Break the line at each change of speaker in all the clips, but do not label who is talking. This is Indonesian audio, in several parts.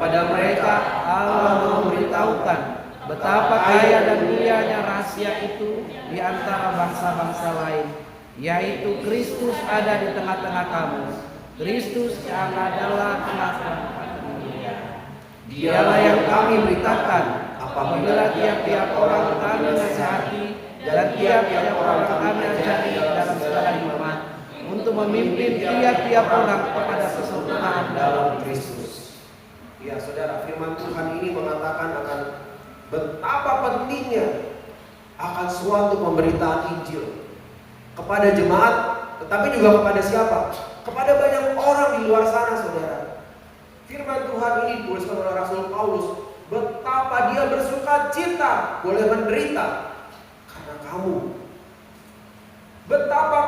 Kepada mereka Allah memberitahukan betapa kaya dan mulianya rahasia itu di antara bangsa-bangsa lain, yaitu Kristus ada di tengah-tengah kamu. Kristus yang adalah pengakuan dunia. Dialah yang kami beritakan apabila tiap-tiap orang kami nasihati dan tiap-tiap orang kami ajari dalam segala hikmat, untuk memimpin tiap-tiap orang kepada kesempurnaan dalam Kristus.
Ya saudara, firman Tuhan ini mengatakan akan betapa pentingnya akan suatu pemberitaan Injil kepada jemaat, tetapi juga kepada siapa? Kepada banyak orang di luar sana, saudara. Firman Tuhan ini dituliskan oleh Rasul Paulus, betapa dia bersuka cita boleh menderita karena kamu. Betapa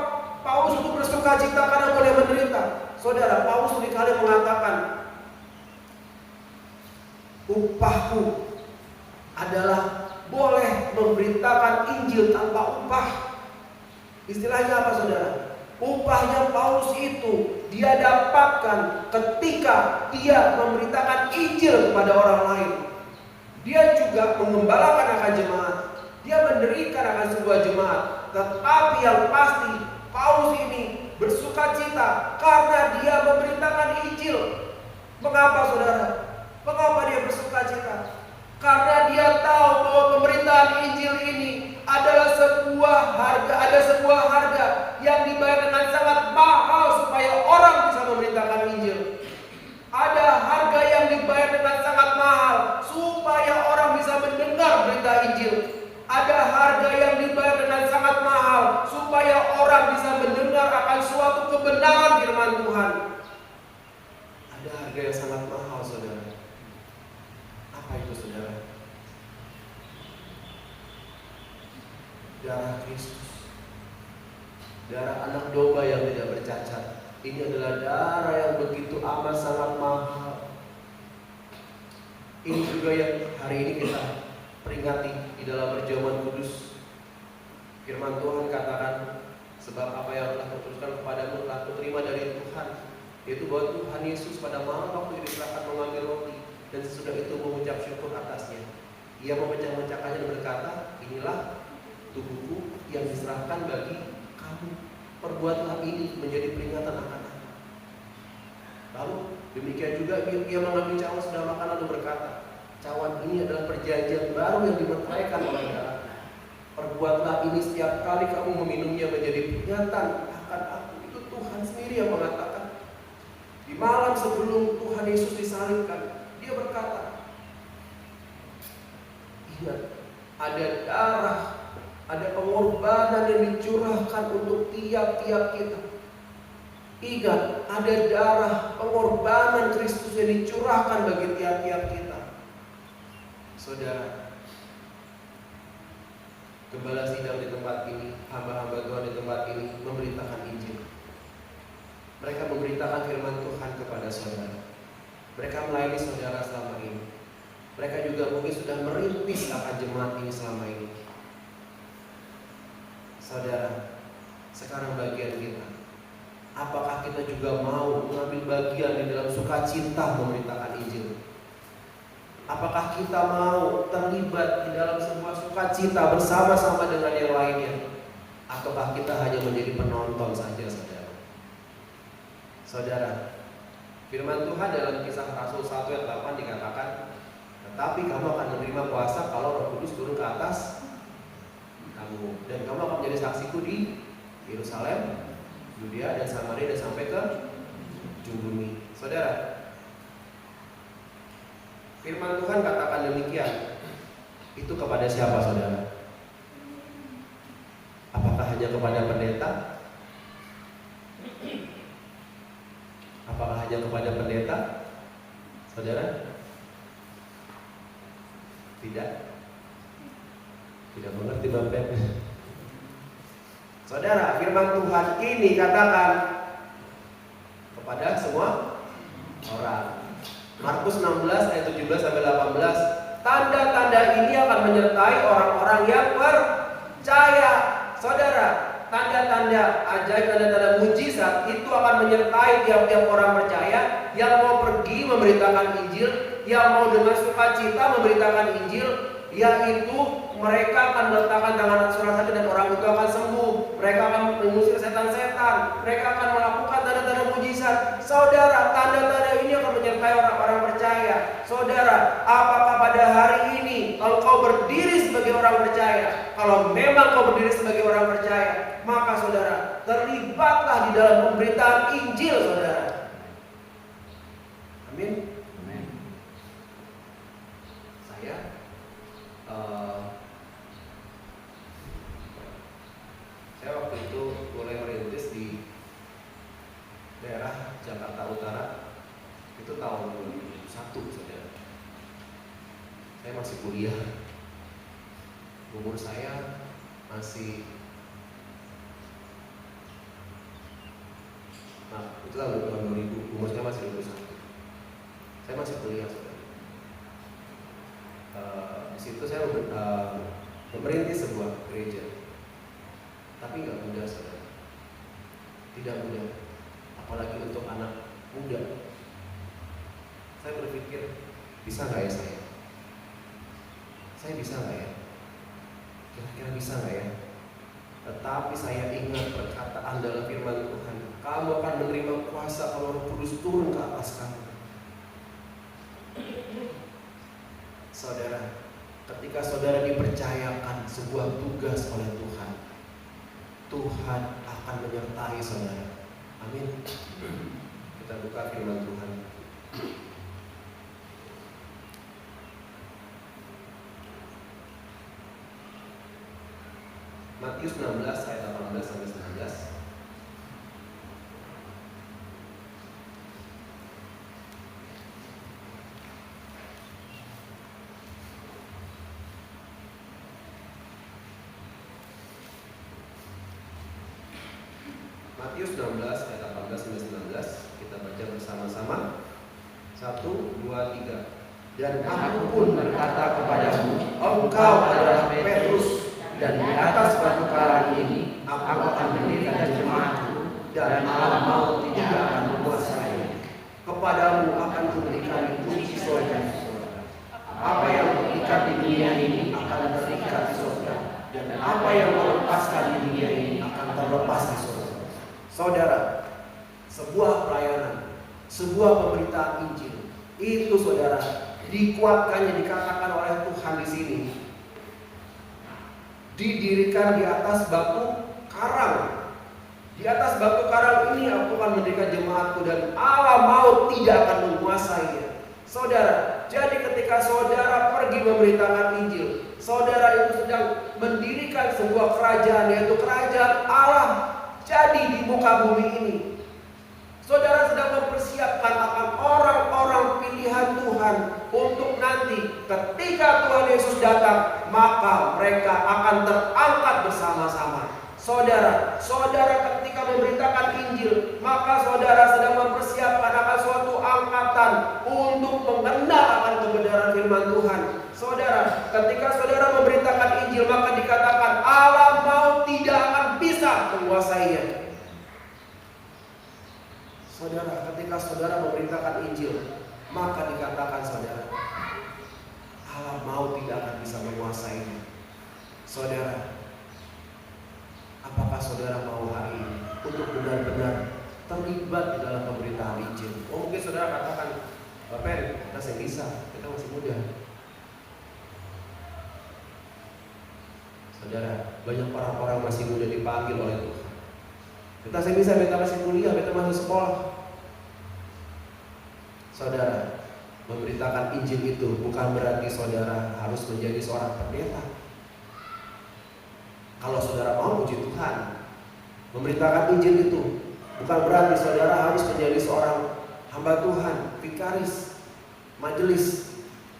Paulus itu bersuka cita karena boleh menderita. Saudara, Paulus sekali mengatakan, upahku adalah boleh memberitakan Injil tanpa upah. Istilahnya apa, saudara? Upahnya Paulus itu dia dapatkan ketika dia memberitakan Injil kepada orang lain. Dia juga mengembalakan akan jemaat, dia mendirikan akan sebuah jemaat. Tetapi yang pasti Paulus ini bersuka cita karena dia memberitakan Injil. Mengapa, saudara? Mengapa dia bersuka cita? Karena dia tahu bahwa pemberitaan Injil ini adalah ada sebuah harga yang dibayar dengan sangat mahal supaya orang bisa memberitakan Injil. Ada harga yang dibayar dengan sangat mahal supaya orang bisa mendengar berita Injil. Ada harga yang dibayar dengan sangat mahal supaya orang bisa mendengar akan suatu kebenaran firman Tuhan. Ada harga yang sangat mahal, saudara. Apa itu, saudara? Darah Kristus, darah anak domba yang tidak bercacat. Ini adalah darah yang begitu amat sangat mahal. Ini juga yang hari ini kita peringati di dalam perjamuan kudus. Firman Tuhan katakan, sebab apa yang telah kuteruskan kepadamu telah kuterima dari Tuhan, yaitu bahwa Tuhan Yesus pada malam waktu diserahkan mengambil roti, dan sesudah itu mengucap syukur atasnya. Ia memecah-mecahkannya dan berkata, inilah tubuhku yang diserahkan bagi kamu. Perbuatlah ini menjadi peringatan akan aku. Lalu demikian juga ia mengambil cawan sudah makan lalu berkata, cawan ini adalah perjanjian baru yang dimeteraikan oleh darah. Perbuatlah ini setiap kali kamu meminumnya menjadi peringatan akan aku. Itu Tuhan sendiri yang mengatakan. Di malam sebelum Tuhan Yesus disalibkan, dia berkata, ingat, ada darah, ada pengorbanan yang dicurahkan untuk tiap-tiap kita. Ingat, ada darah pengorbanan Kristus yang dicurahkan bagi tiap-tiap kita. Saudara, gembala sidang di tempat ini, hamba-hamba Tuhan di tempat ini memberitakan Injil. Mereka memberitakan firman Tuhan kepada saudara. Mereka melayani saudara selama ini. Mereka juga mungkin sudah merintis akan jemaat ini selama ini. Saudara, sekarang bagian kita, apakah kita juga mau mengambil bagian di dalam sukacita memberitakan Injil? Apakah kita mau terlibat di dalam sebuah sukacita bersama-sama dengan yang lainnya? Ataukah kita hanya menjadi penonton saja, saudara? Saudara, firman Tuhan dalam Kisah Rasul 1 ayat 8 dikatakan, tetapi kamu akan menerima kuasa kalau Roh Kudus turun ke atas kamu, dan kamu akan menjadi saksiku di Yerusalem, Yudea dan Samaria dan sampai ke ujung bumi. Saudara, firman Tuhan katakan demikian. Itu kepada siapa, saudara? Apakah hanya kepada pendeta? Apakah hanya kepada pendeta? Saudara? Tidak. Tidak mengerti Bapak. Saudara, firman Tuhan ini katakan kepada semua orang. Markus 16 ayat 17 sampai 18. Tanda-tanda ini akan menyertai orang-orang yang percaya. Saudara, tanda-tanda ajaib, tanda-tanda mujizat itu akan menyertai tiap-tiap orang percaya yang mau pergi memberitakan Injil, yang mau dengan sukacita memberitakan Injil, yaitu mereka akan meletakkan tangan saudara satu dan orang itu akan sembuh. Mereka akan mengusir setan-setan. Mereka akan melakukan tanda-tanda mujizat. Saudara, tanda-tanda ini akan menyertai orang-orang percaya. Saudara, apakah pada hari ini kalau kau berdiri sebagai orang percaya, kalau memang kau berdiri sebagai orang percaya, maka saudara, terlibatlah di dalam pemberitaan Injil, saudara. Amin. Saya waktu itu mulai merintis di daerah Jakarta Utara itu tahun 2001, saudara. Saya masih kuliah, umur saya masih, itu tahun 2000, umur saya masih 21. Saya masih kuliah, saudara. Di situ saya merintis sebuah gereja. Tapi nggak mudah, saudara. Tidak mudah, apalagi untuk anak muda. Saya berpikir, bisa nggak ya saya? Saya bisa nggak ya? Kira-kira bisa nggak ya? Tetapi saya ingat perkataan dalam firman Tuhan, kamu akan menerima kuasa kalau Roh Kudus turun ke atas kamu. Saudara, ketika saudara dipercayakan sebuah tugas oleh Tuhan, Tuhan akan menyertai saudara. Amin. Kita buka firman Tuhan. Matius 16 ayat 18 sampai 19. Matius 16 ayat 18 sampai 19, kita baca bersama-sama. 1, 2, 3. Dan aku pun berkata kepadamu, engkau adalah Petrus, dan di atas batu karang ini aku akan mendirikan jemaatku, dan malam maut tidak akan menguasai. Kepadamu akan kuberikan kunci surga. Apa yang terikat di dunia ini akan terikat di surga, dan apa yang melepaskan di dunia ini akan terlepas di surga. Saudara, sebuah pelayanan, sebuah pemberitaan Injil, itu saudara dikuatkannya, dikatakan oleh Tuhan di sini, didirikan di atas batu karang. Di atas batu karang ini aku akan mendirikan jemaatku, dan alam maut tidak akan menguasainya. Saudara, jadi ketika saudara pergi memberitakan Injil, saudara itu sedang mendirikan sebuah kerajaan, yaitu kerajaan Allah jadi di muka bumi ini. Saudara sedang mempersiapkan akan orang-orang pilihan Tuhan untuk nanti ketika Tuhan Yesus datang, maka mereka akan terangkat bersama-sama. Saudara ketika memberitakan Injil, maka saudara sedang mempersiapkan akan suatu angkatan untuk mengenal akan kebenaran firman Tuhan. Saudara, ketika saudara memberitakan Injil, maka dikatakan alam maut tidak akan bisa menguasainya. Saudara, ketika saudara memberitakan Injil, maka dikatakan saudara, alam maut tidak akan bisa menguasainya. Saudara, apakah saudara mau hari ini untuk benar-benar terlibat di dalam pemberitaan Injil? Oh, mungkin saudara katakan, Bapak, kita masih bisa, kita masih muda. Saudara, banyak orang-orang masih muda dipanggil oleh Tuhan. Kita masih bisa, kita masih kuliah, kita masih sekolah. Saudara, memberitakan Injil itu bukan berarti saudara harus menjadi seorang pendeta. Kalau saudara mau puji Tuhan, memberitakan Injil itu bukan berarti saudara harus menjadi seorang hamba Tuhan, vikaris, majelis.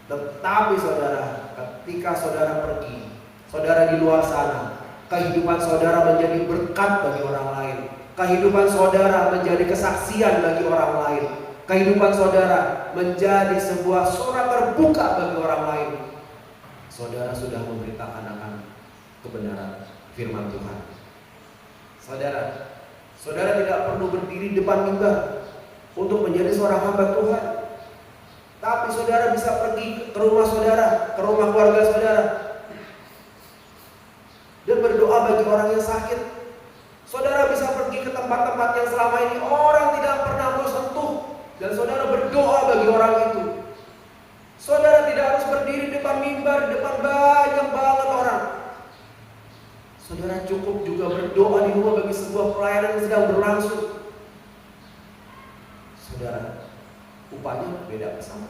Tetapi saudara, ketika saudara pergi, saudara di luar sana, kehidupan saudara menjadi berkat bagi orang lain. Kehidupan saudara menjadi kesaksian bagi orang lain. Kehidupan saudara menjadi sebuah surat terbuka bagi orang lain. Saudara sudah memberitakan akan kebenaran firman Tuhan. Saudara tidak perlu berdiri depan mimbar untuk menjadi seorang hamba Tuhan. Tapi saudara bisa pergi ke rumah saudara, ke rumah keluarga saudara, dan berdoa bagi orang yang sakit. Saudara bisa pergi ke tempat-tempat yang selama ini orang tidak pernah mau sentuh, dan saudara berdoa bagi orang itu. Saudara tidak harus berdiri depan mimbar, depan banyak banget orang. Saudara cukup juga berdoa di rumah bagi sebuah pelayanan yang sedang berlangsung. Saudara, upahnya beda sama.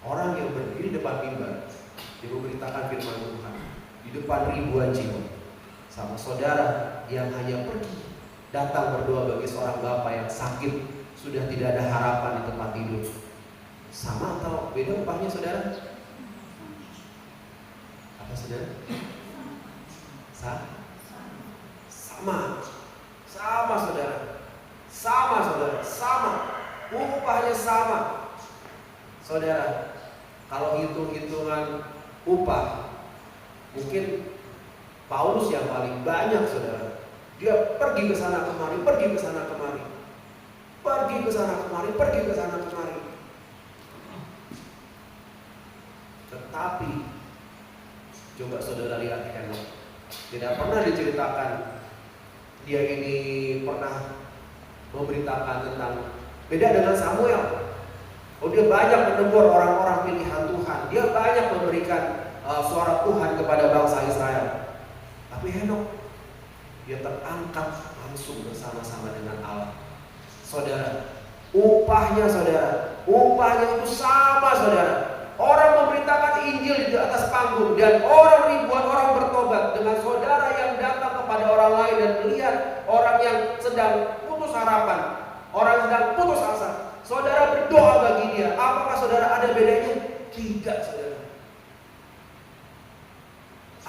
Orang yang berdiri depan mimbar, dia memberitakan firman Tuhan di depan ribuan jiwa, sama saudara yang hanya pergi datang berdoa bagi seorang bapak yang sakit, sudah tidak ada harapan di tempat tidur. Sama atau beda upahnya saudara? Apa saudara? Sama saudara. Sama saudara, sama. Upahnya sama. Saudara, kalau hitung-hitungan upah, mungkin Paulus yang paling banyak saudara. Dia pergi ke sana kemari, pergi ke sana kemari. Pergi ke sana kemari, pergi ke sana kemari. Tetapi coba saudara lihat Henok, tidak pernah diceritakan dia ini pernah memberitakan tentang, beda dengan Samuel. Oh, dia banyak menegur orang-orang pilihan Tuhan. Dia banyak memberikan suara Tuhan kepada bangsa Israel. Tapi Henok, dia terangkat langsung bersama-sama dengan Allah. Saudara, upahnya itu sama saudara. Orang memberitakan Injil di atas panggung dan ribuan orang bertobat, dengan saudara yang datang kepada orang lain dan melihat orang yang sedang putus harapan, orang yang sedang putus asa. Saudara berdoa bagi dia. Apakah saudara ada bedanya? Tidak saudara.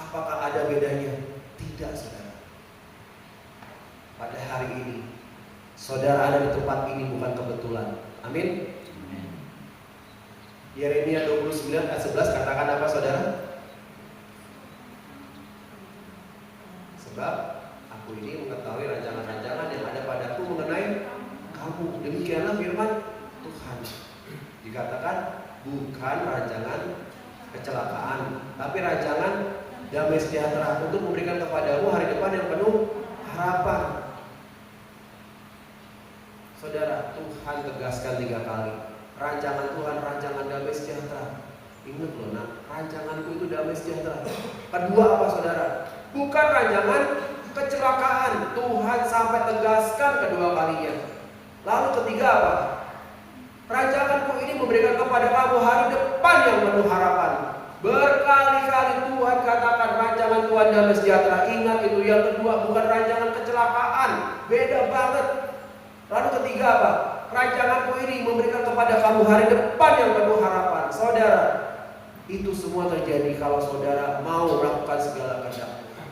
Apakah ada bedanya? Tidak saudara. Pada hari ini saudara ada di tempat ini bukan kebetulan. Amin. Yeremia 29 ayat 11 katakan apa saudara? Sebab aku ini mengetahui rancangan-rancangan yang ada padaku mengenai kamu. Demikianlah firman Tuhan. Dikatakan bukan rancangan kecelakaan, tapi rancangan damai sejahtera untuk memberikan kepadamu hari depan yang penuh harapan. Saudara, Tuhan tegaskan 3 kali. Rancangan Tuhan, rancangan damai sejahtera. Ingat loh nak, rancanganku itu damai sejahtera. Kedua apa saudara? Bukan rancangan kecelakaan. Tuhan sampai tegaskan kedua kalinya. Lalu ketiga apa? Rancanganku ini memberikan kepada kamu hari depan yang penuh harapan. Berkali-kali Tuhan katakan rancangan Tuhan damai sejahtera. Ingat itu yang kedua, bukan rancangan kecelakaan. Beda banget. Lalu ketiga apa? Rancanganku ini memberikan kepada kamu hari depan yang penuh harapan. Saudara, itu semua terjadi kalau saudara mau melakukan segala kehendak Tuhan.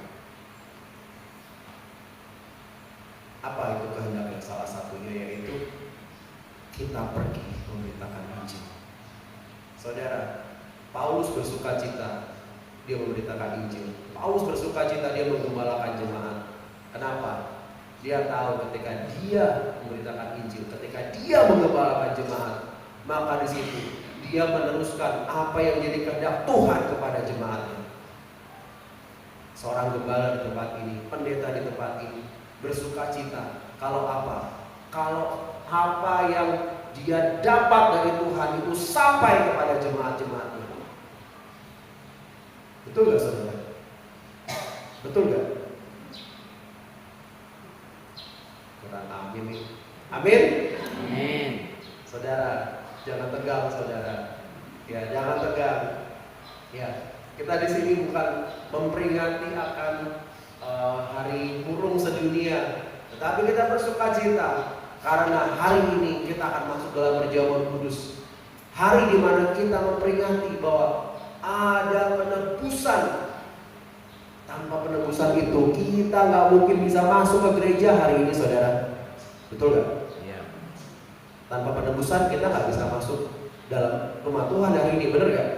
Apa itu kehendaknya? Salah satunya yaitu kita pergi memberitakan Injil. Saudara, Paulus bersuka cita dia memberitakan Injil. Paulus bersuka cita dia menggembalakan jemaat. Kenapa? Dia tahu ketika dia memberitakan Injil, ketika dia menggembalakan jemaat, maka di situ dia meneruskan apa yang jadi kehendak Tuhan kepada jemaatnya. Seorang gembala di tempat ini, pendeta di tempat ini bersuka cita. Kalau apa? Kalau apa yang dia dapat dari Tuhan itu sampai kepada jemaat-jemaatnya. Betul gak saudara? Betul gak? Kurang amin nih. Amin?
Amin.
Saudara, jangan tegang saudara. Ya, jangan tegang. Ya, kita di sini bukan memperingati akan hari burung sedunia, tetapi kita bersuka cita karena hari ini kita akan masuk dalam perjamuan kudus. Hari di mana kita memperingati bahwa ada penebusan. Tanpa penebusan itu kita nggak mungkin bisa masuk ke gereja hari ini, saudara. Betul nggak?
Iya.
Tanpa penebusan kita nggak bisa masuk dalam rumah Tuhan hari ini, benar nggak?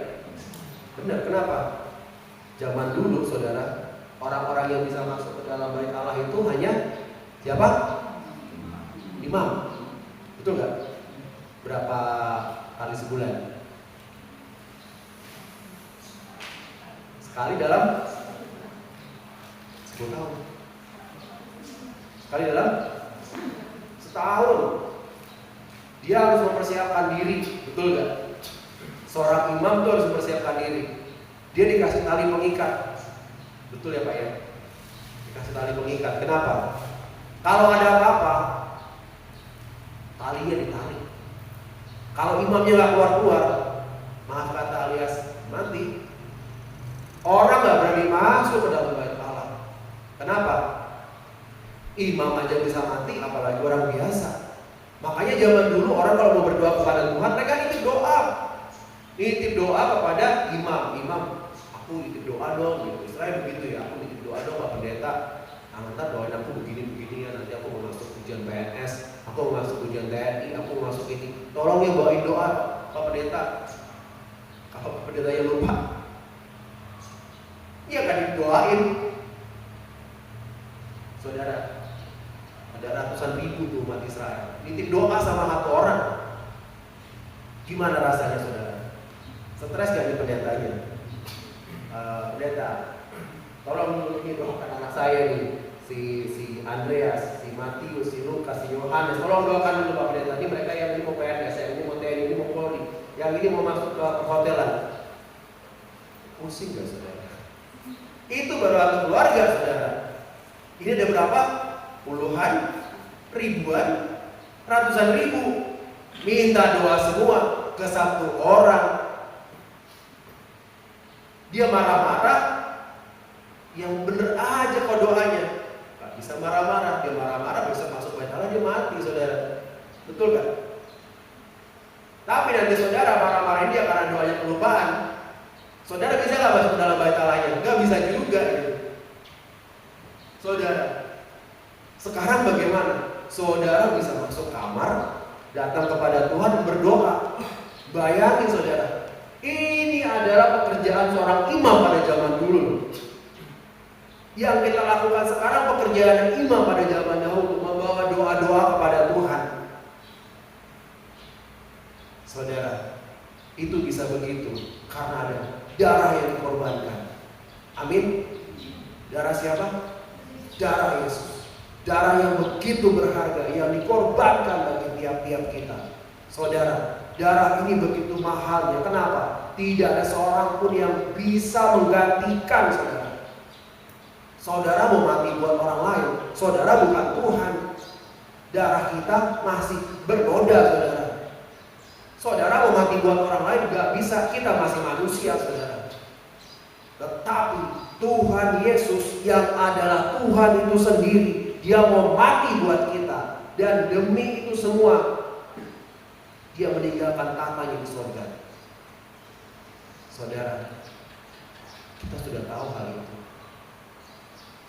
Benar. Kenapa? Zaman dulu, saudara, Orang-orang yang bisa masuk ke dalam bait Allah itu hanya siapa? Imam. Betul nggak? Berapa kali sebulan? Sekali dalam 10 tahun. Sekali dalam setahun. Dia harus mempersiapkan diri, betul nggak? Seorang imam itu harus mempersiapkan diri. Dia dikasih tali pengikat, betul ya Pak ya? Dikasih tali pengikat. Kenapa? Kalau ada apa-apa, talinya ditarik. Kalau imamnya nggak keluar-keluar, maaf kata alias mati. Orang nggak berani masuk ke dalam bait Allah. Kenapa? Imam aja bisa mati, apalagi orang biasa. Makanya zaman dulu orang kalau mau berdoa kepada Tuhan, mereka nitip doa. Nitip doa kepada imam. Imam, aku nitip doa dong. Gitu. Istilahnya begitu ya, aku nitip doa dong Pak Pendeta. Ntar doain aku begini-begini ya. Nanti aku mau masuk ujian PNS, aku mau masuk ujian TNI, aku mau masuk ini. Tolong ya bawain doa Pak Pendeta. Kalau Pak Pendeta yang lupa, iya kan didoain. Saudara, ada ratusan ribu tuh umat Israel nitip doa sama satu orang. Gimana rasanya saudara? Stres gak nih pendetanya? Pendeta, tolong ini doakan anak saya nih, si Andreas, si Matius, si Lukas, si Yohanes. Tolong doakan dulu Pak Pendeta. Ini mereka yang ini mau PNS, yang ini mau TNI, ini mau Polri, yang ini mau masuk ke hotelan. Pusing gak saudara? Itu baru satu keluarga saudara. Ini ada berapa? Puluhan, ribuan, ratusan ribu minta doa semua ke satu orang. Dia marah-marah, yang bener aja kok doanya. Gak bisa marah-marah, dia marah-marah bisa masuk bait Allah, dia mati saudara. Betul kan? Tapi nanti saudara marah-marahin dia karena doanya kelupaan. Saudara bisa gak masuk dalam bait Allahnya? Gak bisa juga gitu. Saudara, sekarang bagaimana? Saudara bisa masuk kamar, datang kepada Tuhan berdoa. Bayangin saudara, ini adalah pekerjaan seorang imam pada zaman dulu. Yang kita lakukan sekarang pekerjaan imam pada zaman dahulu, membawa doa-doa kepada Tuhan. Saudara, itu bisa begitu karena ada darah yang dikorbankan. Amin. Darah siapa? Darah Yesus. Darah yang begitu berharga yang dikorbankan bagi tiap-tiap kita. Saudara, darah ini begitu mahalnya. Kenapa? Tidak ada seorang pun yang bisa menggantikan saudara. Saudara mau mati buat orang lain, saudara bukan Tuhan. Darah kita masih bernoda saudara. Saudara mau mati buat orang lain gak bisa, kita masih manusia saudara. Tetapi Tuhan Yesus yang adalah Tuhan itu sendiri, Dia mau mati buat kita. Dan demi itu semua Dia meninggalkan tahtanya di surga. Saudara, kita sudah tahu hal itu.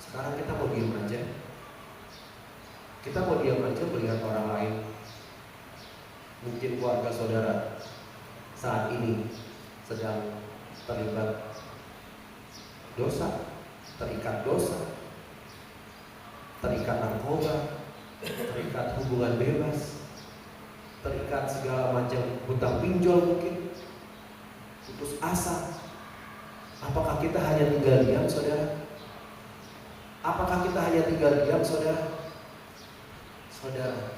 Sekarang kita mau diam aja. Kita mau diam aja melihat orang lain. Mungkin keluarga saudara saat ini sedang terlibat dosa, terikat dosa, terikat narkoba, terikat hubungan bebas, terikat segala macam hutang pinjol mungkin, putus asa. Apakah kita hanya tinggal diam saudara? Apakah kita hanya tinggal diam saudara? Saudara,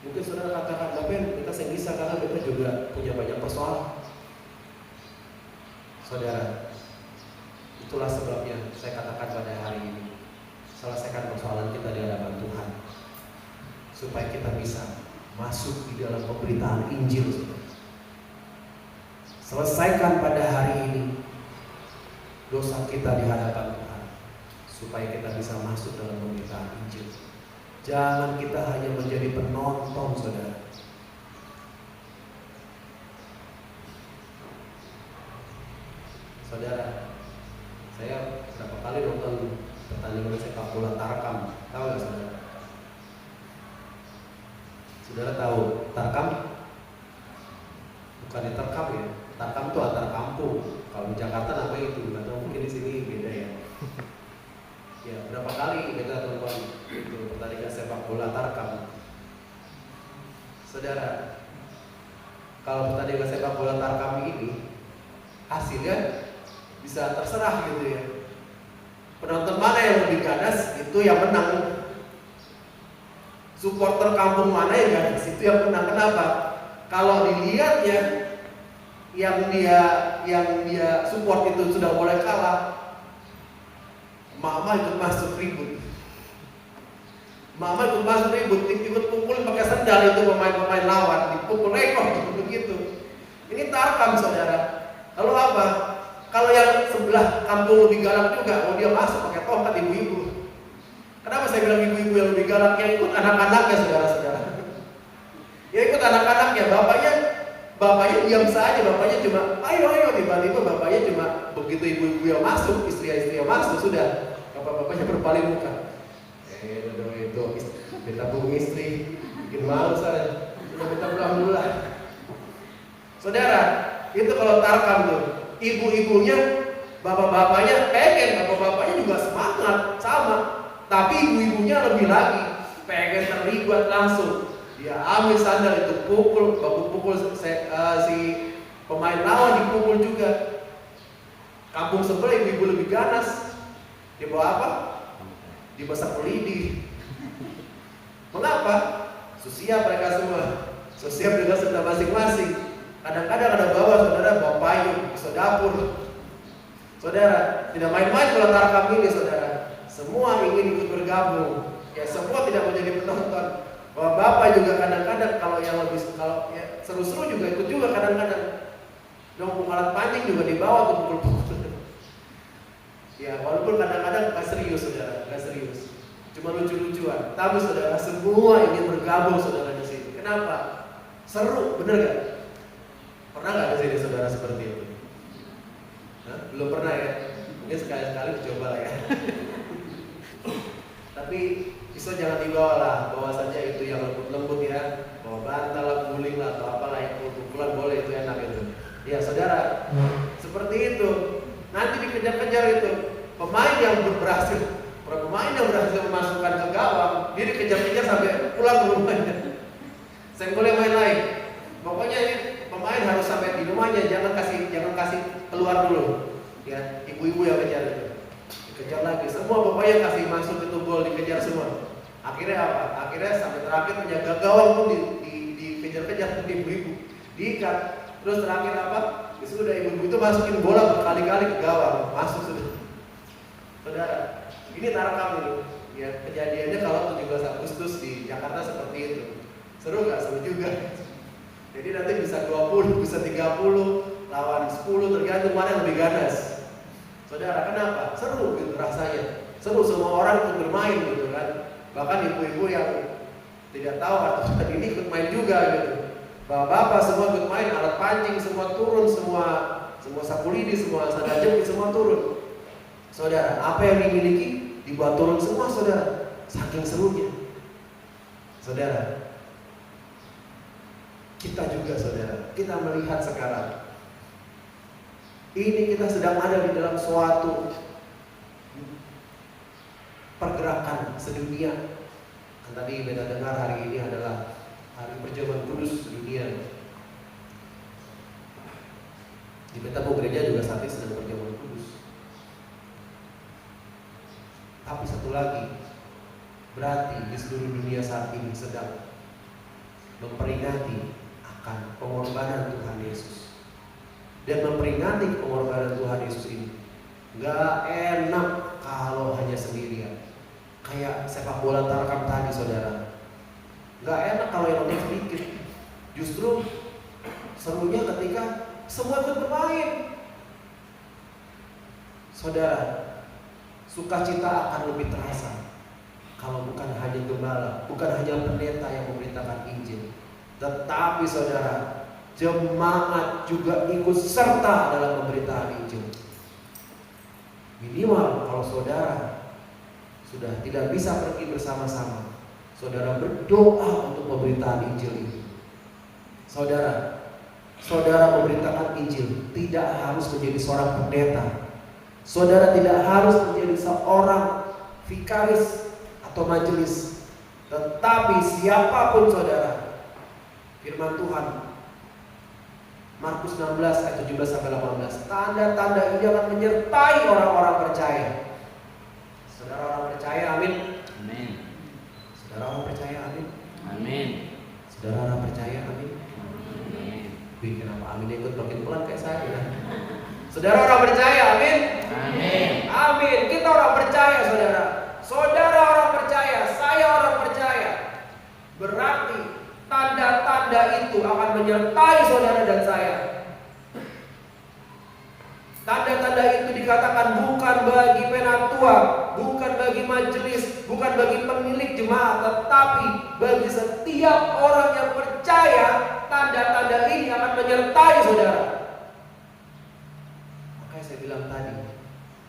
mungkin saudara katakan, tapi kita bisa karena kita juga punya banyak persoalan. Saudara, itulah sebabnya saya katakan pada hari ini, selesaikan persoalan kita di hadapan Tuhan, supaya kita bisa masuk di dalam pemberitaan Injil. Selesaikan pada hari ini dosa kita di hadapan Tuhan, supaya kita bisa masuk dalam pemberitaan Injil. Jangan kita hanya menjadi penonton saudara. Saudara, saya berapa kali nonton pertandingan sepak bola Tarkam, tahu nggak saudara? Saudara tahu Tarkam? Bukan di Tarkam ya. Tarkam itu antar kampung. Kalau di Jakarta namanya itu, atau mungkin di sini beda ya. Saudara, kalau pertandingan sepak bola Tarkam ini hasilnya bisa terserah gitu ya. Penonton mana yang lebih ganas itu yang menang. Supporter kampung mana yang ganas itu yang menang. Kenapa? Kalau dilihat ya, yang dia support itu sudah mulai kalah, mama ikut masuk ribut. Mama ikut masuk ribut, ikut pukul pakai sendal itu pemain-pemain lawan, dipukul rekor begitu. Ini Tarkam, saudara. Lalu apa? Kalau yang sebelah kampung lebih galak juga, dia masuk pakai tongkat ibu-ibu. Kenapa saya bilang ibu-ibu yang lebih galak? Yang ikut anak-anaknya, saudara-saudara. Ya ikut anak-anaknya, bapaknya diam saja, bapaknya cuma ayo, tiba-tiba bapaknya cuma begitu ibu-ibu yang masuk, istri-istri yang masuk, sudah bapak-bapaknya berpaling muka. Itu minta bunga istri, bikin malu saya. Sudah minta pulang dulu lah. Saudara, itu kalau Tarkam tuh, ibu-ibunya, bapak-bapaknya pengen, bapak-bapaknya juga semangat, sama. Tapi ibu-ibunya lebih lagi, pengen terlibat langsung. Dia ambil sandal itu pukul, pukul si pemain lawan dipukul juga. Kampung sebelah ibu-ibu lebih ganas. Dia bawa apa? Dia masak pelidi. Mengapa? Susiap mereka semua. Susiap dengan sendal masing-masing. Kadang-kadang ada bawa bawa payung, pisau dapur. Saudara, tidak main-main kalau Tarkam ini, saudara. Semua ingin ikut bergabung. Ya, semua tidak menjadi penonton. Bapak juga kadang-kadang kalau ya, seru-seru juga ikut juga kadang-kadang. Dong alat pancing juga dibawa tuh pukul-pukul. Ya, walaupun kadang-kadang gak serius, saudara, gak serius. Cuma lucu-lucuan. Tapi saudara, semua ingin bergabung, saudara, di sini. Kenapa? Seru, bener gak? Pernah gak di sini saudara seperti itu? Hah? Belum pernah ya? Mungkin sekali-sekali dicoba lah ya. Tapi pisau jangan dibawa lah, bawa saja itu yang lembut-lembut ya. Bawa bantal lah, guling lah, atau apalah yang pukulan boleh, itu enak itu. Ya saudara, seperti itu. Nanti dikejar-kejar itu pemain yang berhasil memasukkan ke gawang, dia dikejar-kejar sampai pulang ke rumahnya. Saya boleh main lain. Pokoknya ini pemain harus sampai di rumahnya, jangan kasih keluar dulu. Ya, ibu-ibu yang kejar itu. Dikejar lagi. Semua pokoknya kasih masuk itu gol, dikejar semua. Akhirnya apa? Akhirnya sampai terakhir penjaga gawang pun dikejar-kejar ibu-ibu. Diikat. Terus terakhir apa? Sudah ibu-ibu itu masukin bola berkali-kali ke gawang, masuk sudah. Saudara, ini Tarkam ini. Ya, kejadiannya kalau 17 Agustus di Jakarta seperti itu. Seru gak? Seru juga. Jadi nanti bisa 20, bisa 30, lawan 10, tergantung mana yang lebih ganas. Saudara, kenapa? Seru gitu rasanya. Seru, semua orang ikut bermain gitu kan. Bahkan ibu-ibu yang tidak tahu aturan ini ikut main juga gitu. Bapak-bapak semua ikut main, alat pancing semua turun, semua sapu lidi, semua sandal jepit semua turun. Saudara, apa yang dimiliki dibuat turun semua, saudara. Saking serunya. Saudara, kita juga, saudara, kita melihat sekarang ini kita sedang ada di dalam suatu pergerakan sedunia. Kan tadi kita dengar hari ini adalah Hari Perjamuan Kudus Dunia. Di Betapa Gereja juga saat ini sedang Perjamuan Kudus. Tapi satu lagi, berarti di seluruh dunia saat ini sedang memperingati akan pengorbanan Tuhan Yesus. Dan memperingati pengorbanan Tuhan Yesus ini gak enak kalau hanya sendirian. Kayak sepak bola Tarkam tadi, saudara. Gak enak kalau yang nonton sedikit. Justru serunya ketika semua ikut bermain. Saudara, sukacita akan lebih terasa kalau bukan hanya gembala, bukan hanya pendeta yang memberitakan Injil, tetapi saudara, jemaat juga ikut serta dalam pemberitaan Injil. Minimal kalau saudara sudah tidak bisa pergi bersama-sama, saudara berdoa untuk pemberitaan Injil ini. Saudara memberitakan Injil tidak harus menjadi seorang pendeta. Saudara tidak harus menjadi seorang vikaris atau majelis. Tetapi siapapun saudara Firman Tuhan Markus 16 ayat 17 sampai 18. Tanda-tanda ini akan menyertai orang-orang percaya. Saudara orang percaya, amin.
Amin.
Saudara orang percaya, amin.
Amin.
Saudara orang percaya, amin.
Amin.
Wih, kenapa amin ikut makin pelan kayak saya? Saudara orang percaya, amin.
Amin.
Amin. Kita orang percaya, saudara. Saudara orang percaya, saya orang percaya. Berarti tanda-tanda itu akan menyertai saudara dan saya. Tanda-tanda itu dikatakan bukan bagi penatua, bukan bagi majelis, bukan bagi pemilik jemaat, tetapi bagi setiap orang yang percaya. Tanda-tanda ini akan menyertai saudara. Makanya saya bilang tadi,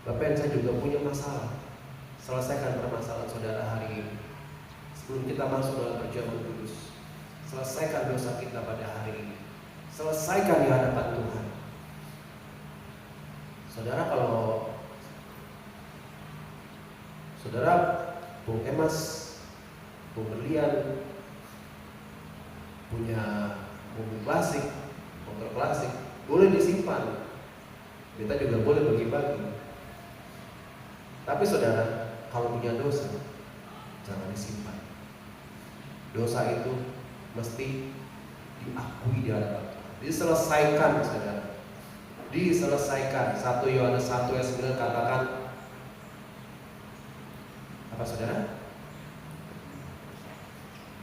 Bapak dan saya juga punya masalah. Selesaikan permasalahan saudara hari ini sebelum kita masuk dalam perjamuan kudus. Selesaikan dosa kita pada hari ini. Selesaikan di hadapan Tuhan. Saudara, kalau saudara Bung Emas, Bung Berlian punya buku klasik, motor klasik, boleh disimpan. Kita juga boleh bagi-bagi. Tapi saudara, kalau punya dosa, jangan disimpan. Dosa itu mesti diakui di hadapan Tuhan. Diselesaikan, saudara. Diselesaikan. 1 Yohanes 1 ayat 9 katakan apa, saudara?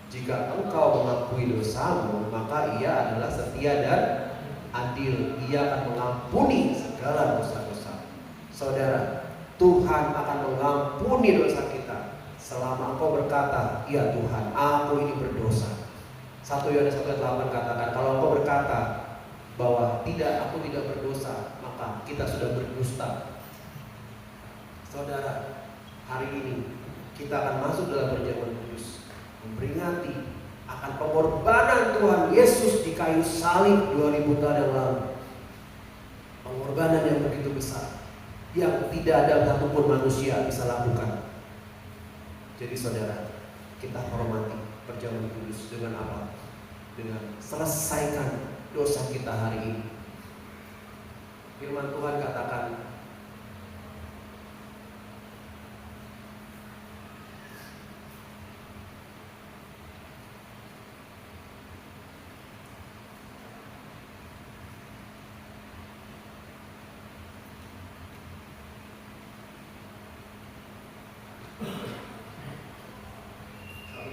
Jika engkau mengakui dosamu, maka ia adalah setia dan adil. Ia akan mengampuni segala dosa-dosa. Saudara, Tuhan akan mengampuni dosa kita selama engkau berkata, ya Tuhan, aku ini berdosa. 1 Yohanes 1 ayat 8 katakan, kalau engkau berkata bahwa tidak, aku tidak berdosa, maka kita sudah berdusta. Saudara, hari ini kita akan masuk dalam perjamuan kudus, memperingati akan pengorbanan Tuhan Yesus di kayu salib 2000 tahun yang lalu. Pengorbanan yang begitu besar, yang tidak ada satupun manusia bisa lakukan. Jadi saudara, kita hormati perjamuan kudus dengan apa? Dengan selesaikan dosa kita hari ini. Firman Tuhan katakan,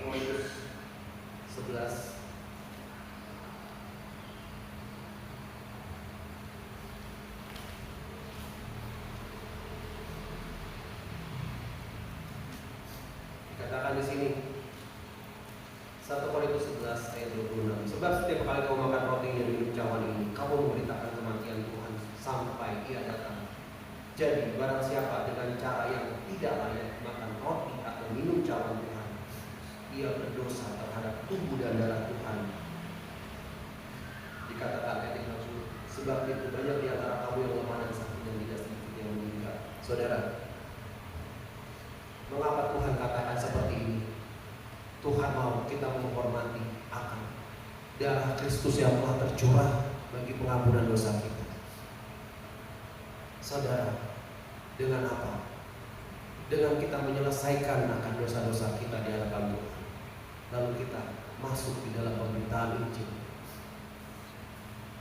Korintus 11 dikatakan di sini, 1 Korintus 11 ayat 26. Sebab setiap kali kamu makan roti dan minum cawan ini, kamu memberitakan kematian Tuhan sampai Ia datang. Jadi barang siapa dengan cara yang tidak layak makan roti atau minum cawan Tuhan, ia berdosa terhadap tubuh dan darah Tuhan. Dikatakan ayat 30, sebab itu banyak di antara kamu yang lemah dan sakit dan tidak sedikit yang meninggal. Saudara, mengapa Tuhan katakan seperti ini? Tuhan mau kita menghormati akan darah Kristus yang telah tercurah bagi pengampunan dosa kita. Saudara, dengan apa? Dengan kita menyelesaikan akan dosa-dosa kita di hadapan Tuhan, lalu kita masuk di dalam pemberitaan Injil.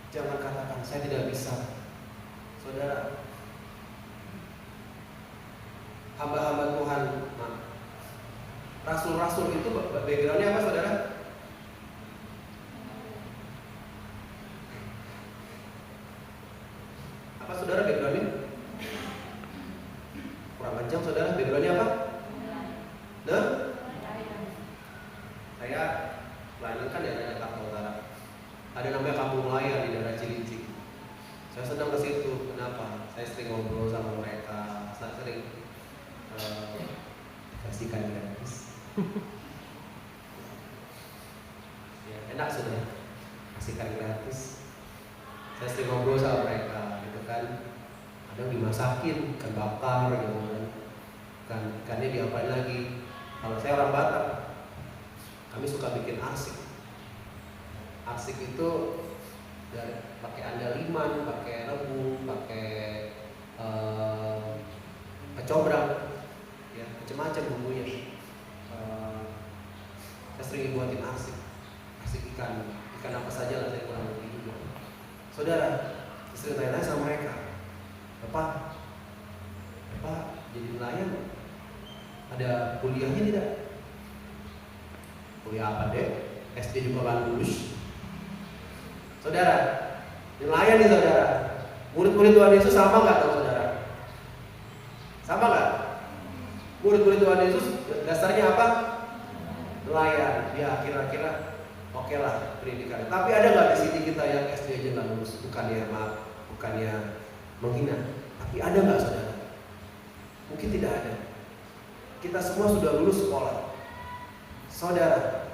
Jangan katakan saya tidak bisa. Saudara, hamba-hamba Tuhan, rasul-rasul itu backgroundnya apa, saudara? Apa saudara backgroundnya? Kurang kencang, saudara, backgroundnya apa? Nah, saya melanjutkan ya daerah Jakarta Utara. Ada namanya Kampung Melayan di daerah Cilincing. Saya sedang ke situ. Kenapa? Saya sering ngobrol sama mereka. Saya sering kasihkan gratis. Ya, enak sudah kasihkan gratis. Saya sering ngobrol sama mereka, gitu kan. Kadang dimasakin ikan bakar, gitu kan. Ikannya diapain lagi? Kalau saya orang Batak, kami suka bikin arsik. Arsik itu dari pakai andaliman, pakai rebung, pakai kecombrang, ya macam-macam bumbunya. Saya sering buatin arsik ikan apa saja lah, saya kurang lebih juga. Saudara, sering tanya-tanya sama mereka, Bapak jadi nelayan, ada kuliahnya tidak? Kuliah apa deh? SD juga kan lulus. Saudara, nelayan nih saudara. Murid-murid Tuhan Yesus sama nggak tahu saudara? Sama nggak? Murid-murid Tuhan Yesus dasarnya apa? Nelayan. Ya kira-kira oke lah pendidikan. Tapi ada nggak di sini kita yang SD aja nggak lulus? Bukannya menghina. Tapi ada nggak saudara? Mungkin tidak ada. Kita semua sudah lulus sekolah, saudara.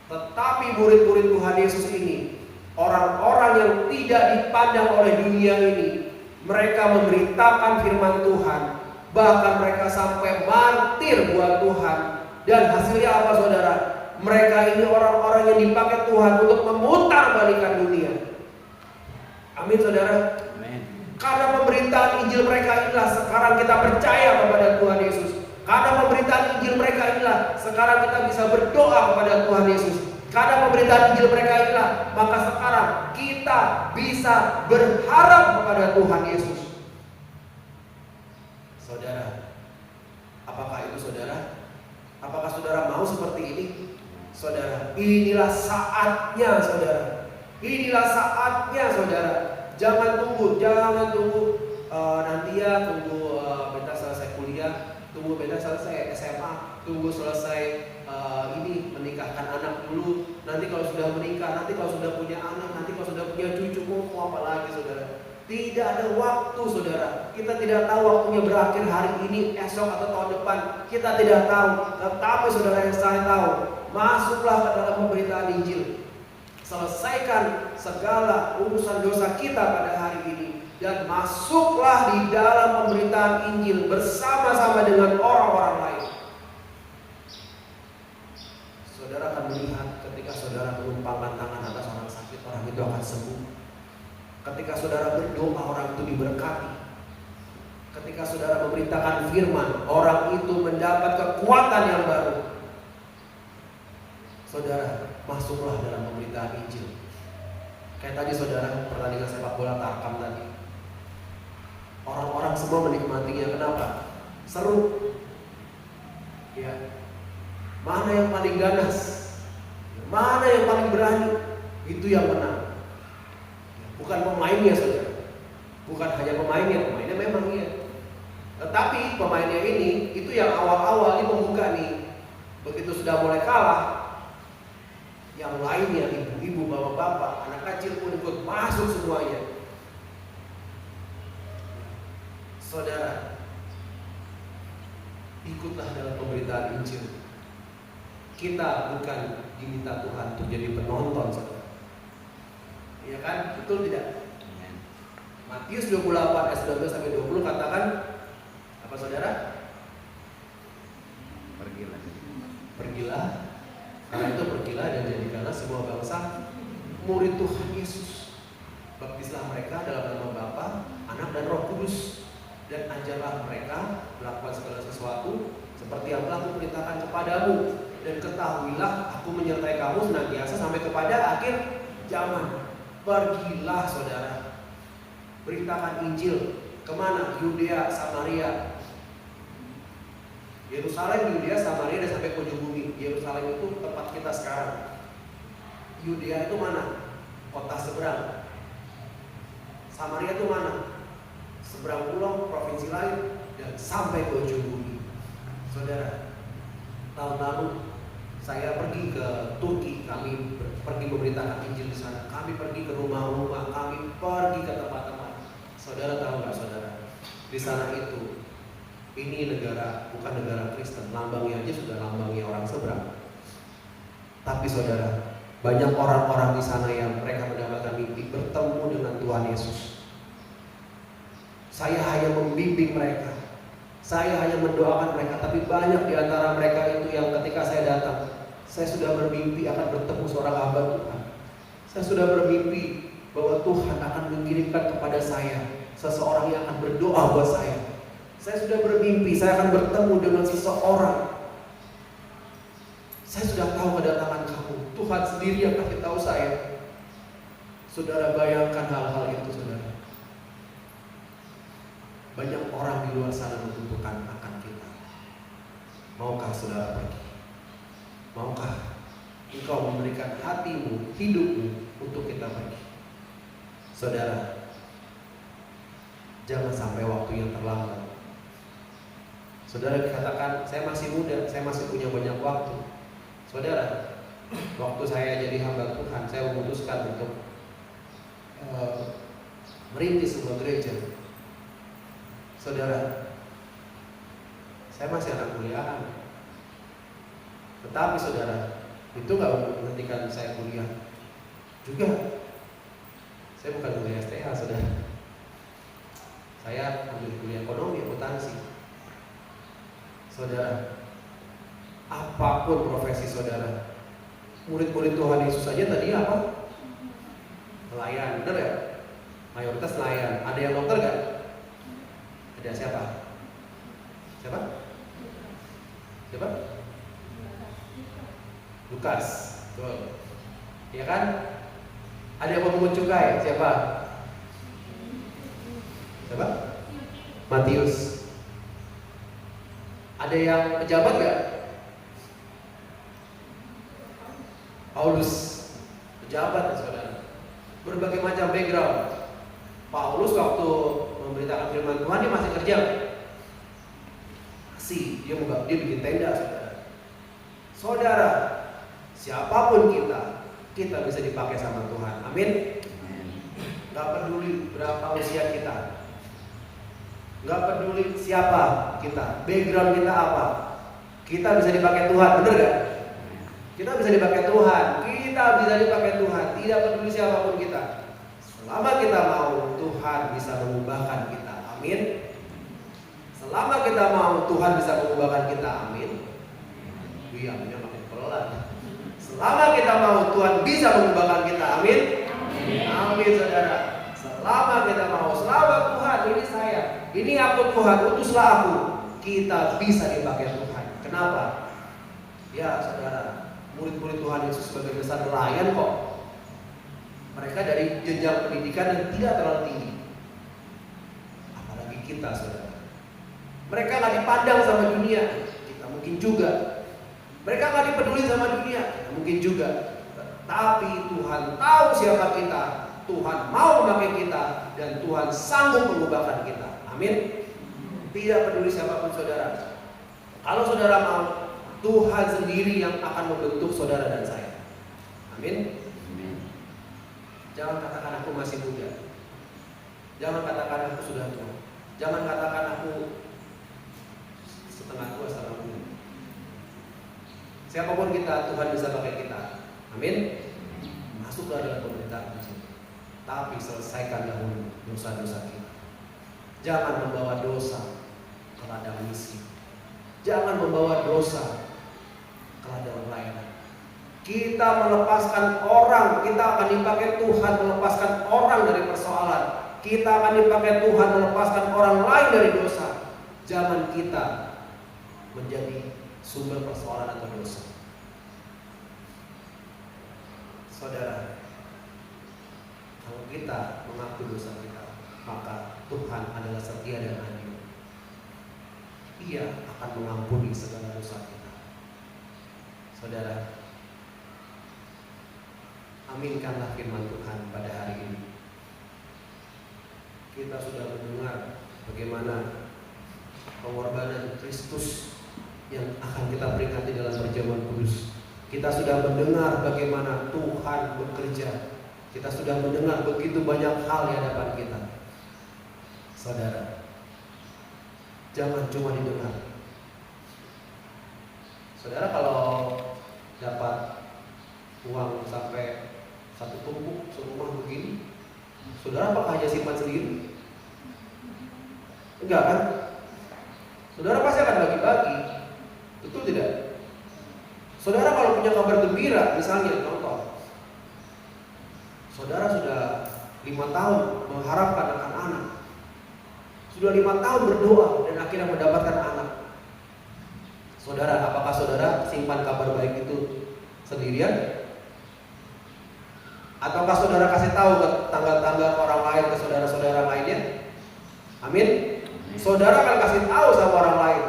Tetapi murid-murid Tuhan Yesus ini, orang-orang yang tidak dipandang oleh dunia ini, mereka memberitakan firman Tuhan, bahkan mereka sampai martir buat Tuhan. Dan hasilnya apa saudara? Mereka ini orang-orang yang dipakai Tuhan untuk memutar balikan dunia. Amin saudara.
Amin.
Karena pemberitaan Injil mereka inilah sekarang kita percaya kepada Tuhan Yesus. Karena pemberitaan Injil mereka inilah sekarang kita bisa berdoa kepada Tuhan Yesus. Karena pemberitaan Injil mereka inilah maka sekarang kita bisa berharap kepada Tuhan Yesus. Saudara, apakah itu saudara? Apakah saudara mau seperti ini? Saudara, inilah saatnya saudara. Inilah saatnya saudara. Jangan tunggu nanti ya, tunggu beta selesai kuliah, tunggu beta selesai SMA, tunggu selesai ini menikahkan anak dulu. Nanti kalau sudah menikah, nanti kalau sudah punya anak, nanti kalau sudah punya cucu, mau apa lagi saudara? Tidak ada waktu saudara. Kita tidak tahu waktunya berakhir hari ini, esok atau tahun depan. Kita tidak tahu. Tetapi saudara yang saya tahu, masuklah ke dalam pemberitaan Injil. Selesaikan segala urusan dosa kita pada hari ini. Dan masuklah di dalam pemberitaan Injil bersama-sama dengan orang-orang lain. Saudara akan melihat ketika saudara menumpangkan tangan atas orang sakit, orang itu akan sembuh. Ketika saudara berdoa, orang itu diberkati. Ketika saudara memberitakan firman, orang itu mendapat kekuatan yang baru. Saudara, masuklah dalam pemberitaan Injil. Kayak tadi saudara, pertandingan sepak bola Tarkam tadi. Orang-orang semua menikmatinya. Kenapa? Seru. Ya. Mana yang paling ganas? Mana yang paling berani? Itu yang menang. Bukan pemainnya saudara. Bukan hanya pemainnya memang iya. Tetapi pemainnya ini, itu yang awal-awal ini pembuka nih. Begitu sudah mulai kalah, yang lainnya, ibu-ibu, bapak-bapak, anak kecil pun ikut masuk semuanya. Saudara, ikutlah dalam pemberitaan Injil. Kita bukan diminta Tuhan untuk jadi penonton, saudara. Iya kan? Betul tidak? Matius 28 ayat 19 sampai 20 katakan apa saudara? Pergilah. Karena itu pergilah dan jadikanlah semua bangsa murid Tuhan Yesus. Baptislah mereka dalam nama Bapa, Anak dan Roh Kudus, dan ajarlah mereka melakukan segala sesuatu seperti yang telah kuperintahkan kepadamu. Dan ketahuilah aku menyertai kamu senantiasa sampai kepada akhir zaman. Pergilah saudara, beritakan Injil. Kemana? Yudea, Samaria, Yerusalem, Yudea, Samaria, dan sampai ke ujung bumi. Yerusalem itu tempat kita sekarang. Yudea itu mana? Kota seberang. Samaria itu mana? Seberang pulau, provinsi lain, dan sampai ke ujung bumi. Saudara, tahun lalu saya pergi ke Turki, kami pergi memberitakan Injil di sana. Kami pergi ke rumah-rumah, kami pergi ke tempat-tempat. Saudara tahu nggak saudara? Di sana itu, ini negara, bukan negara Kristen, lambangnya aja sudah lambangnya orang seberang. Tapi saudara, banyak orang-orang di sana yang mereka mendapatkan mimpi bertemu dengan Tuhan Yesus. Saya hanya membimbing mereka, saya hanya mendoakan mereka, tapi banyak di antara mereka itu yang ketika saya datang, saya sudah bermimpi akan bertemu seorang hamba Tuhan. Saya sudah bermimpi bahwa Tuhan akan mengirimkan kepada saya seseorang yang akan berdoa buat saya. Saya sudah bermimpi saya akan bertemu dengan seseorang. Saya sudah tahu kedatangan kamu. Tuhan sendiri yang kasih tahu saya. Saudara, bayangkan hal-hal itu, saudara. Banyak orang di luar sana membutuhkan akan kita. Maukah saudara pergi? Maukah engkau memberikan hatimu, hidupmu untuk kita pergi? Saudara, jangan sampai waktu yang terlambat. Saudara katakan, saya masih muda, saya masih punya banyak waktu. Saudara, waktu saya jadi hamba Tuhan, saya memutuskan untuk merintis sebuah gereja. Saudara, saya masih anak kuliahan. Tetapi saudara, itu gak menghentikan saya kuliah juga. Saya bukan kuliah STH, saudara. Saya ambil kuliah ekonomi, akuntansi. Saudara, apapun profesi saudara, murid-murid Tuhan Yesus saja tadi apa? Nelayan, benar ya? Mayoritas nelayan. Ada yang dokter gak? Ada siapa? Siapa? Siapa? Lukas. Betul. Ya kan? Ada yang memungut cukai? Siapa? Siapa? Matius. Ada yang pejabat gak? Paulus. Pejabat, saudara. Berbagai macam background. Paulus waktu memberitakan firman Tuhan dia masih kerja. Masih, dia bikin tenda, saudara. Saudara, siapapun kita bisa dipakai sama Tuhan. Amin. Gak peduli berapa usia kita, gak peduli siapa kita, background kita apa, kita bisa dipakai Tuhan. Bener gak? Kita bisa dipakai Tuhan. Kita bisa dipakai Tuhan. Tidak peduli siapapun kita. Selama kita mau, Tuhan bisa mengubahkan kita. Amin. Selama kita mau, Tuhan bisa mengubahkan kita. Amin. Iya, aminnya makin pelan. Selama kita mau, Tuhan bisa mengubahkan kita. Amin. Amin, saudara. Selama kita mau, selama Tuhan, ini saya, ini aku Tuhan, utuslah aku, kita bisa dipakai Tuhan. Kenapa? Ya, saudara, murid-murid Tuhan Yesus sebagai besar nelayan kok. Mereka dari jenjang pendidikan yang tidak terlalu tinggi. Apalagi kita, saudara. Mereka nggak dipandang sama dunia, kita mungkin juga. Mereka nggak dipeduli sama dunia, kita mungkin juga. Tapi Tuhan tahu siapa kita. Tuhan mau memakai kita dan Tuhan sanggup mengubahkan kita. Amin. Tidak peduli siapapun saudara. Kalau saudara mau, Tuhan sendiri yang akan membentuk saudara dan saya. Amin. Jangan katakan aku masih muda. Jangan katakan aku sudah tua. Jangan katakan aku setengah tua setengah muda. Siapapun kita, Tuhan bisa pakai kita. Amin. Masuklah dalam pemerintahan itu. Tapi selesaikan dahulu dosa-dosa kita. Jangan membawa dosa ke ladang misi. Jangan membawa dosa ke ladang pelayanan. Kita melepaskan orang, kita akan dipakai Tuhan melepaskan orang dari persoalan. Kita akan dipakai Tuhan melepaskan orang lain dari dosa. Jangan kita menjadi sumber persoalan atau dosa. Saudara, kalau kita mengaku dosa kita, maka Tuhan adalah setia dan adil. Ia akan mengampuni segala dosa kita. Saudara, aminkanlah firman Tuhan pada hari ini. Kita sudah mendengar bagaimana pengorbanan Kristus yang akan kita peringati dalam perjamuan kudus. Kita sudah mendengar bagaimana Tuhan bekerja. Kita sudah mendengar begitu banyak hal di hadapan kita. Saudara, jangan cuma didengar. Saudara kalau dapat uang sampai satu tumpuk serumah begini, saudara apakah hanya simpan sendiri? Enggak kan? Saudara pasti akan bagi-bagi. Betul tidak? Saudara kalau punya kabar gembira, misalnya contoh, Saudara sudah 5 tahun mengharapkan akan anak, sudah 5 tahun berdoa dan akhirnya mendapatkan anak. Saudara, apakah saudara simpan kabar baik itu sendirian? Ataukah saudara kasih tahu ke tangga-tangga orang lain, ke saudara-saudara lainnya? Amin. Saudara akan kasih tahu sama orang lain.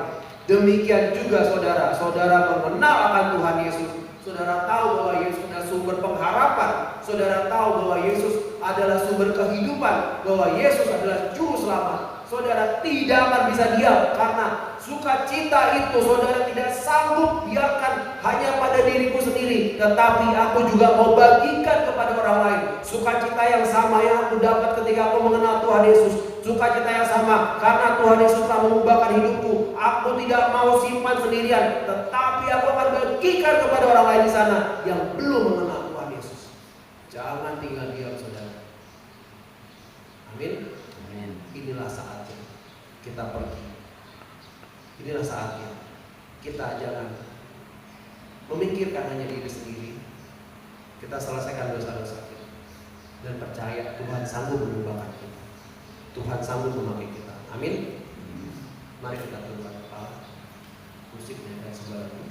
Demikian juga saudara, saudara mengenal akan Tuhan Yesus. Saudara tahu bahwa Yesus adalah sumber pengharapan. Saudara tahu bahwa Yesus adalah sumber kehidupan, bahwa Yesus adalah juru selamat. Saudara tidak akan bisa diam, karena sukacita itu saudara tidak sanggup biarkan hanya pada diriku sendiri, tetapi aku juga mau bagikan kepada orang lain. Sukacita yang sama yang aku dapat ketika aku mengenal Tuhan Yesus, sukacita yang sama karena Tuhan Yesus telah mengubahkan hidupku. Aku tidak mau simpan sendirian, tetapi aku akan bagikan kepada orang lain di sana yang belum mengenal Tuhan Yesus. Jangan tinggal diam, saudara. Amin. Inilah saatnya kita pergi. Inilah saatnya kita jangan memikirkan hanya diri sendiri. Kita selesaikan dosa-dosa kita dan percaya Tuhan sanggup mengubahkan kita. Tuhan sanggup memakai kita. Amin. Mari kita tundukkan kepala. Musiknya dan sebaliknya.